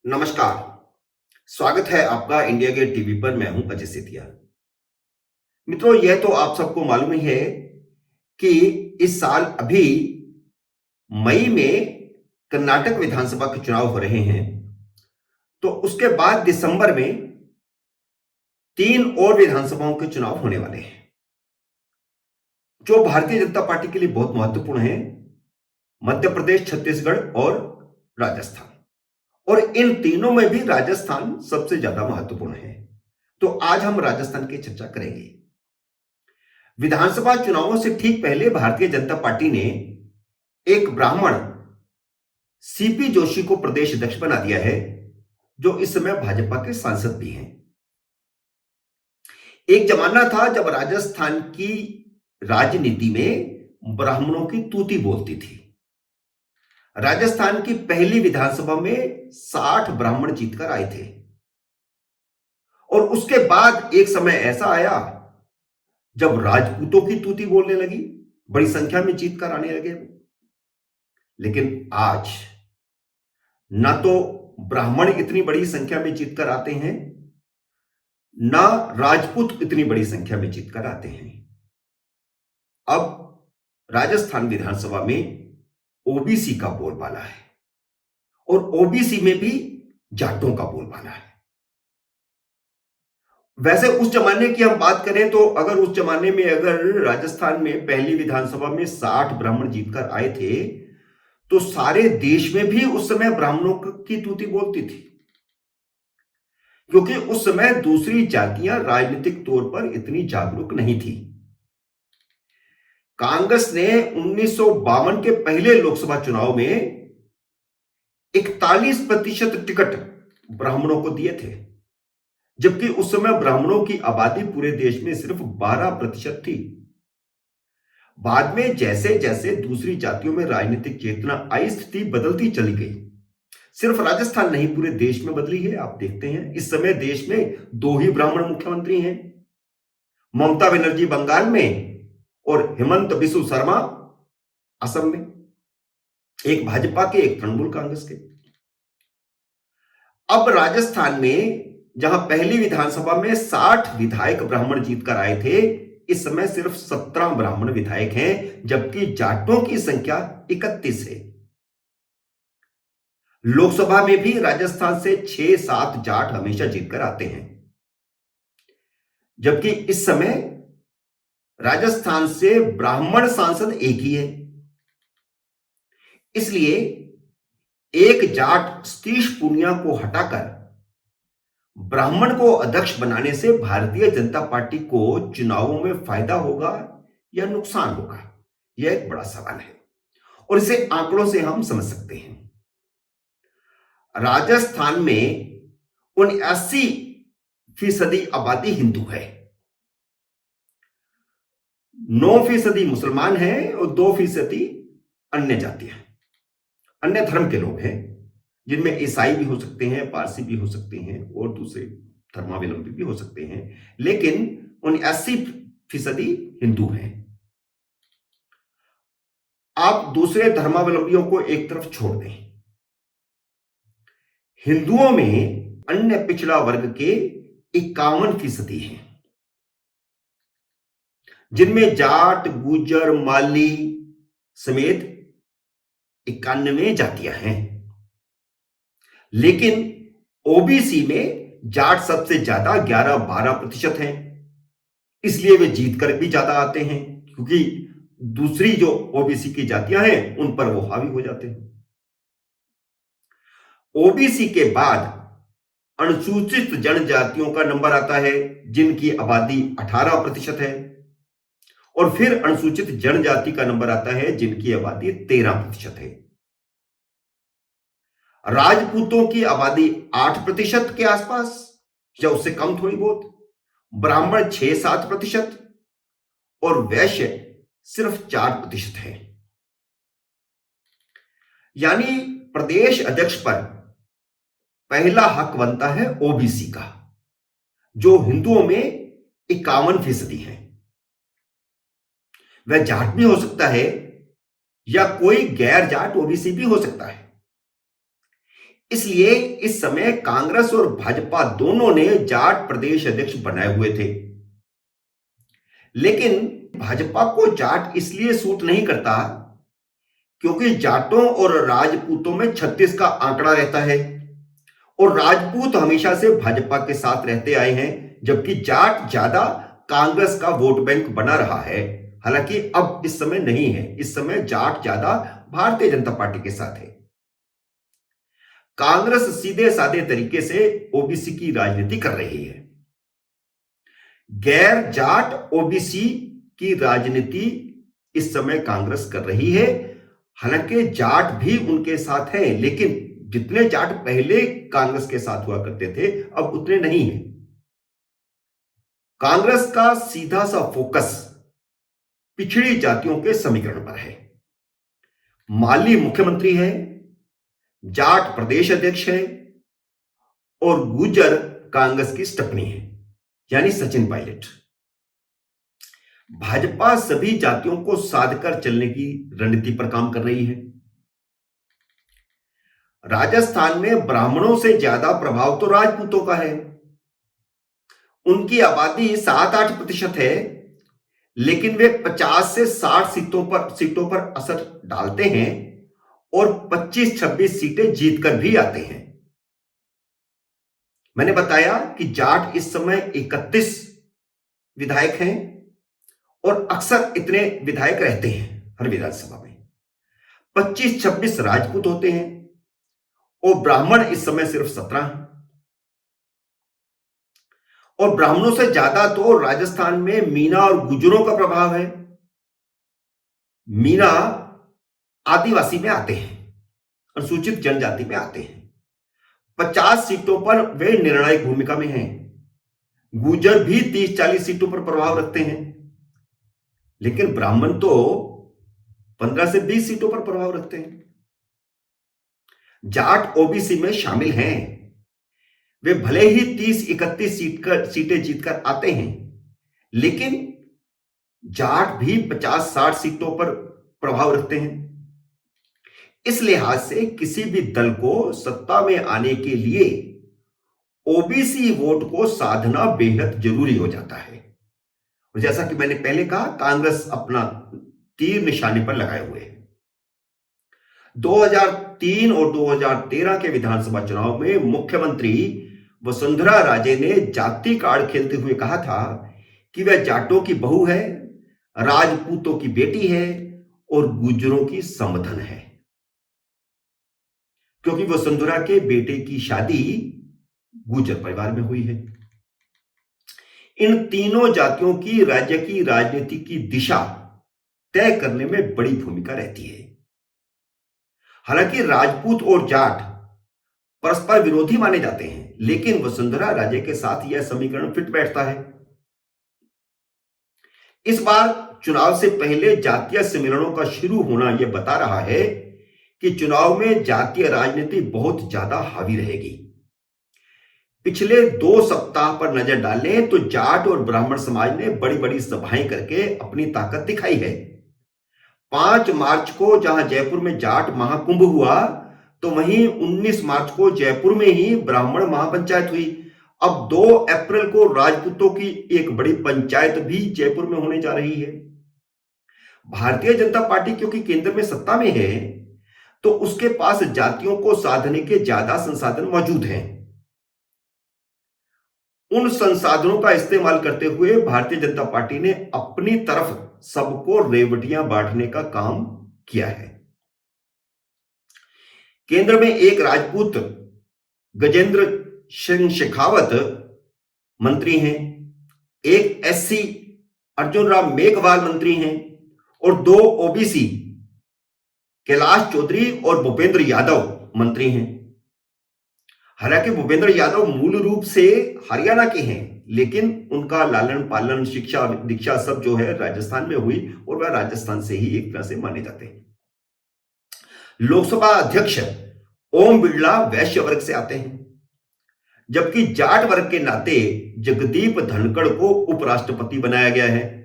नमस्कार। स्वागत है आपका इंडिया गेट टीवी पर। मैं हूं अजय सेतिया। मित्रों, यह तो आप सबको मालूम ही है कि इस साल अभी मई में कर्नाटक विधानसभा के चुनाव हो रहे हैं। तो उसके बाद दिसंबर में 3 और विधानसभाओं के चुनाव होने वाले हैं, जो भारतीय जनता पार्टी के लिए बहुत महत्वपूर्ण है। मध्य प्रदेश, छत्तीसगढ़ और राजस्थान। और इन तीनों में भी राजस्थान सबसे ज्यादा महत्वपूर्ण है। तो आज हम राजस्थान की चर्चा करेंगे। विधानसभा चुनावों से ठीक पहले भारतीय जनता पार्टी ने एक ब्राह्मण सीपी जोशी को प्रदेश अध्यक्ष बना दिया है, जो इस समय भाजपा के सांसद भी हैं। एक जमाना था जब राजस्थान की राजनीति में ब्राह्मणों की तूती बोलती थी। राजस्थान की पहली विधानसभा में 60 ब्राह्मण जीतकर आए थे। और उसके बाद एक समय ऐसा आया जब राजपूतों की तूती बोलने लगी, बड़ी संख्या में जीतकर आने लगे। लेकिन आज ना तो ब्राह्मण इतनी बड़ी संख्या में जीतकर आते हैं, ना राजपूत इतनी बड़ी संख्या में जीतकर आते हैं। अब राजस्थान विधानसभा में ओबीसी का बोलबाला है, और ओबीसी में भी जाटों का बोलबाला है। वैसे उस जमाने की हम बात करें तो उस जमाने में राजस्थान में पहली विधानसभा में 60 ब्राह्मण जीतकर आए थे, तो सारे देश में भी उस समय ब्राह्मणों की तूती बोलती थी, क्योंकि उस समय दूसरी जातियां राजनीतिक तौर पर इतनी जागरूक नहीं थी। कांग्रेस ने 1952 के पहले लोकसभा चुनाव में 41% टिकट ब्राह्मणों को दिए थे, जबकि उस समय ब्राह्मणों की आबादी पूरे देश में सिर्फ 12% थी। बाद में जैसे जैसे दूसरी जातियों में राजनीतिक चेतना आई, स्थिति बदलती चली गई। सिर्फ राजस्थान नहीं, पूरे देश में बदली है। आप देखते हैं इस समय देश में 2 ही ब्राह्मण मुख्यमंत्री हैं, ममता बनर्जी बंगाल में और हेमंत बिस्व शर्मा असम में, एक भाजपा के एक तृणमूल कांग्रेस के। अब राजस्थान में जहां पहली विधानसभा में 60 विधायक ब्राह्मण जीतकर आए थे, इस समय सिर्फ 17 ब्राह्मण विधायक हैं, जबकि जाटों की संख्या 31 है। लोकसभा में भी राजस्थान से 6-7 जाट हमेशा जीतकर आते हैं, जबकि इस समय राजस्थान से ब्राह्मण सांसद एक ही है। इसलिए एक जाट सतीश पूनिया को हटाकर ब्राह्मण को अध्यक्ष बनाने से भारतीय जनता पार्टी को चुनावों में फायदा होगा या नुकसान होगा, यह एक बड़ा सवाल है। और इसे आंकड़ों से हम समझ सकते हैं। राजस्थान में 79% आबादी हिंदू है, 9% मुसलमान हैं और 2% अन्य जातियां, अन्य धर्म के लोग हैं, जिनमें ईसाई भी हो सकते हैं, पारसी भी हो सकते हैं और दूसरे धर्मावलंबी भी हो सकते हैं। लेकिन 79% हिंदू हैं। आप दूसरे धर्मावलंबियों को एक तरफ छोड़ दें, हिंदुओं में अन्य पिछड़ा वर्ग के 51% हैं, जिनमें जाट, गुर्जर, माली समेत 91 जातियां हैं। लेकिन ओबीसी में जाट सबसे ज्यादा 11-12% हैं। इसलिए वे जीतकर भी ज्यादा आते हैं, क्योंकि दूसरी जो ओबीसी की जातियां हैं उन पर वो हावी हो जाते हैं। ओबीसी के बाद अनुसूचित जनजातियों का नंबर आता है, जिनकी आबादी 18% है। और फिर अनुसूचित जनजाति का नंबर आता है, जिनकी आबादी 13% है। राजपूतों की आबादी 8% के आसपास या उससे कम थोड़ी बहुत, ब्राह्मण 6-7% और वैश्य सिर्फ 4% है। यानी प्रदेश अध्यक्ष पर पहला हक बनता है ओबीसी का, जो हिंदुओं में 51% है। वह जाट भी हो सकता है या कोई गैर जाट ओबीसी भी हो सकता है। इसलिए इस समय कांग्रेस और भाजपा दोनों ने जाट प्रदेश अध्यक्ष बनाए हुए थे। लेकिन भाजपा को जाट इसलिए सूट नहीं करता क्योंकि जाटों और राजपूतों में 36 का आंकड़ा रहता है और राजपूत हमेशा से भाजपा के साथ रहते आए हैं, जबकि जाट ज्यादा कांग्रेस का वोट बैंक बना रहा है। हालांकि अब इस समय नहीं है, इस समय जाट ज्यादा भारतीय जनता पार्टी के साथ है। कांग्रेस सीधे साधे तरीके से ओबीसी की राजनीति कर रही है। गैर जाट ओबीसी की राजनीति इस समय कांग्रेस कर रही है। हालांकि जाट भी उनके साथ हैं, लेकिन जितने जाट पहले कांग्रेस के साथ हुआ करते थे अब उतने नहीं हैं। कांग्रेस का सीधा सा फोकस पिछड़ी जातियों के समीकरण पर है। माली मुख्यमंत्री है, जाट प्रदेश अध्यक्ष है और गुर्जर कांग्रेस की स्टपनी है, यानी सचिन पायलट। भाजपा सभी जातियों को साध कर चलने की रणनीति पर काम कर रही है। राजस्थान में ब्राह्मणों से ज्यादा प्रभाव तो राजपूतों का है। उनकी आबादी 7-8% है, लेकिन वे 50 से 60 सीटों पर असर डालते हैं और 25-26 सीटें जीतकर भी आते हैं। मैंने बताया कि जाट इस समय 31 विधायक हैं और अक्सर इतने विधायक रहते हैं हर विधानसभा में। 25-26 राजपूत होते हैं और ब्राह्मण इस समय सिर्फ 17 हैं। और ब्राह्मणों से ज्यादा तो राजस्थान में मीणा और गुर्जरों का प्रभाव है। मीणा आदिवासी में आते हैं, अनुसूचित जनजाति में आते हैं। 50 सीटों पर वे निर्णायक भूमिका में हैं। गुर्जर भी 30-40 सीटों पर प्रभाव रखते हैं, लेकिन ब्राह्मण तो 15 से 20 सीटों पर प्रभाव रखते हैं। जाट ओबीसी में शामिल हैं। वे भले ही 30-31 सीटें जीतकर आते हैं, लेकिन जाट भी 50-60 सीटों पर प्रभाव रखते हैं। इस लिहाज से किसी भी दल को सत्ता में आने के लिए ओबीसी वोट को साधना बेहद जरूरी हो जाता है। और जैसा कि मैंने पहले कहा, कांग्रेस अपना तीर निशाने पर लगाए हुए है। 2003 और 2013 के विधानसभा चुनाव में मुख्यमंत्री वसुंधरा राजे ने जाति कार्ड खेलते हुए कहा था कि वह जाटों की बहू है, राजपूतों की बेटी है और गुर्जरों की समधन है, क्योंकि वसुंधरा के बेटे की शादी गुर्जर परिवार में हुई है। इन तीनों जातियों की राज्य की राजनीति की दिशा तय करने में बड़ी भूमिका रहती है। हालांकि राजपूत और जाट परस्पर विरोधी माने जाते हैं, लेकिन वसुंधरा राजे के साथ यह समीकरण फिट बैठता है। इस बार चुनाव से पहले जातीय सम्मेलनों का शुरू होना यह बता रहा है कि चुनाव में जातीय राजनीति बहुत ज्यादा हावी रहेगी। पिछले 2 सप्ताह पर नजर डालें तो जाट और ब्राह्मण समाज ने बड़ी बड़ी सभाएं करके अपनी ताकत दिखाई है। 5 मार्च को जहां जयपुर में जाट महाकुंभ हुआ, तो वहीं 19 मार्च को जयपुर में ही ब्राह्मण महापंचायत हुई। अब 2 अप्रैल को राजपूतों की एक बड़ी पंचायत भी जयपुर में होने जा रही है। भारतीय जनता पार्टी क्योंकि केंद्र में सत्ता में है, तो उसके पास जातियों को साधने के ज्यादा संसाधन मौजूद हैं। उन संसाधनों का इस्तेमाल करते हुए भारतीय जनता पार्टी ने अपनी तरफ सबको रेवटियां बांटने का काम किया है। केंद्र में एक राजपूत गजेंद्र सिंह शेखावत मंत्री हैं, एक एससी अर्जुन राम मेघवाल मंत्री हैं और 2 ओबीसी कैलाश चौधरी और भूपेंद्र यादव मंत्री हैं। हालांकि भूपेंद्र यादव मूल रूप से हरियाणा के हैं, लेकिन उनका लालन पालन, शिक्षा दीक्षा सब जो है राजस्थान में हुई और वह राजस्थान से ही एक तरह से माने जाते हैं। लोकसभा अध्यक्ष ओम बिरला वैश्य वर्ग से आते हैं, जबकि जाट वर्ग के नाते जगदीप धनखड़ को उपराष्ट्रपति बनाया गया है।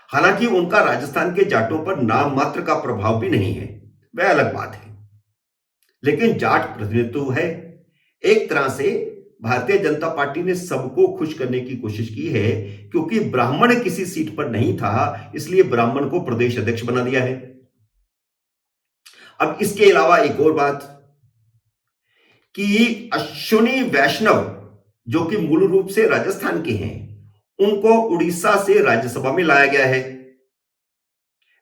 हालांकि उनका राजस्थान के जाटों पर नाम मात्र का प्रभाव भी नहीं है, वह अलग बात है। लेकिन जाट प्रतिनिधित्व है। एक तरह से भारतीय जनता पार्टी ने सबको खुश करने की कोशिश की है, क्योंकि ब्राह्मण किसी सीट पर नहीं था, इसलिए ब्राह्मण को प्रदेश अध्यक्ष बना दिया है। अब इसके अलावा एक और बात कि अश्विनी वैष्णव, जो कि मूल रूप से राजस्थान के हैं, उनको उड़ीसा से राज्यसभा में लाया गया है।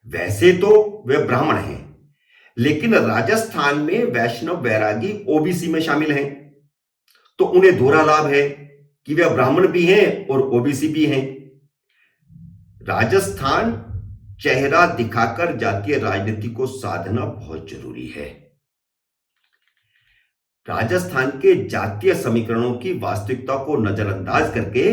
वैसे तो वे ब्राह्मण हैं, लेकिन राजस्थान में वैष्णव बैरागी ओबीसी में शामिल हैं, तो उन्हें दोहरा लाभ है कि वे ब्राह्मण भी हैं और ओबीसी भी हैं। राजस्थान चेहरा दिखाकर जातीय राजनीति को साधना बहुत जरूरी है। राजस्थान के जातीय समीकरणों की वास्तविकता को नजरअंदाज करके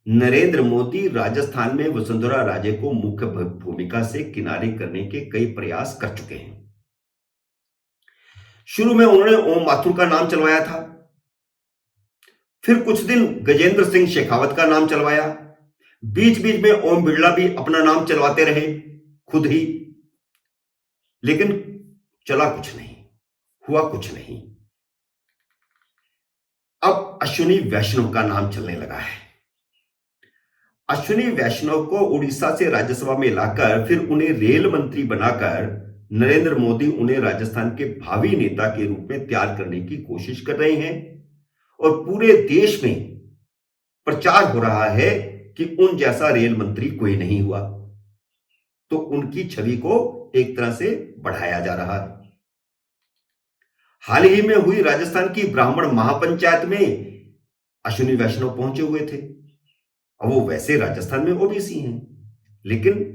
नरेंद्र मोदी राजस्थान में वसुंधरा राजे को मुख्य भूमिका से किनारे करने के कई प्रयास कर चुके हैं। शुरू में उन्होंने ओम माथुर का नाम चलवाया था, फिर कुछ दिन गजेंद्र सिंह शेखावत का नाम चलवाया, बीच बीच में ओम बिड़ला भी अपना नाम चलवाते रहे खुद ही, लेकिन चला कुछ नहीं, हुआ कुछ नहीं। अब अश्विनी वैष्णव का नाम चलने लगा है। अश्विनी वैष्णव को उड़ीसा से राज्यसभा में लाकर फिर उन्हें रेल मंत्री बनाकर नरेंद्र मोदी उन्हें राजस्थान के भावी नेता के रूप में तैयार करने की कोशिश कर रहे हैं, और पूरे देश में प्रचार हो रहा है कि उन जैसा रेल मंत्री कोई नहीं हुआ, तो उनकी छवि को एक तरह से बढ़ाया जा रहा है। हाल ही में हुई राजस्थान की ब्राह्मण महापंचायत में अश्विनी वैष्णव पहुंचे हुए थे। अब वो वैसे राजस्थान में ओबीसी हैं, लेकिन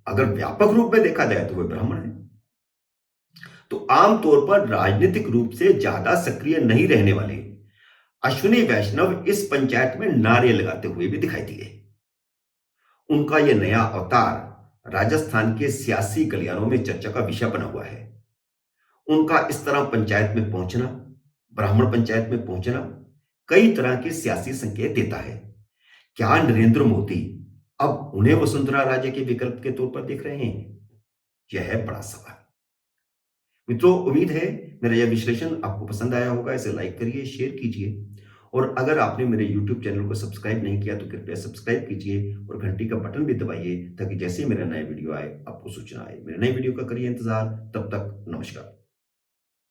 अगर व्यापक रूप में देखा जाए तो वे ब्राह्मण हैं। तो आमतौर पर राजनीतिक रूप से ज्यादा सक्रिय नहीं रहने वाले अश्विनी वैष्णव इस पंचायत में नारे लगाते हुए भी दिखाई दिए। उनका यह नया अवतार राजस्थान के सियासी गलियारों में चर्चा का विषय बना हुआ है। उनका इस तरह पंचायत में पहुंचना, ब्राह्मण पंचायत में पहुंचना, कई तरह के सियासी संकेत देता है। क्या नरेंद्र मोदी अब उन्हें वसुंधरा राजे के विकल्प के तौर पर देख रहे हैं? यह है बड़ा सवाल। मित्रों, उम्मीद है मेरा यह विश्लेषण आपको पसंद आया होगा। इसे लाइक करिए, शेयर कीजिए, और अगर आपने मेरे YouTube चैनल को सब्सक्राइब नहीं किया तो कृपया सब्सक्राइब कीजिए और घंटी का बटन भी दबाइए, ताकि जैसे मेरा नया वीडियो आए आपको सूचना आए। मेरे नए वीडियो का करिए इंतजार। तब तक नमस्कार।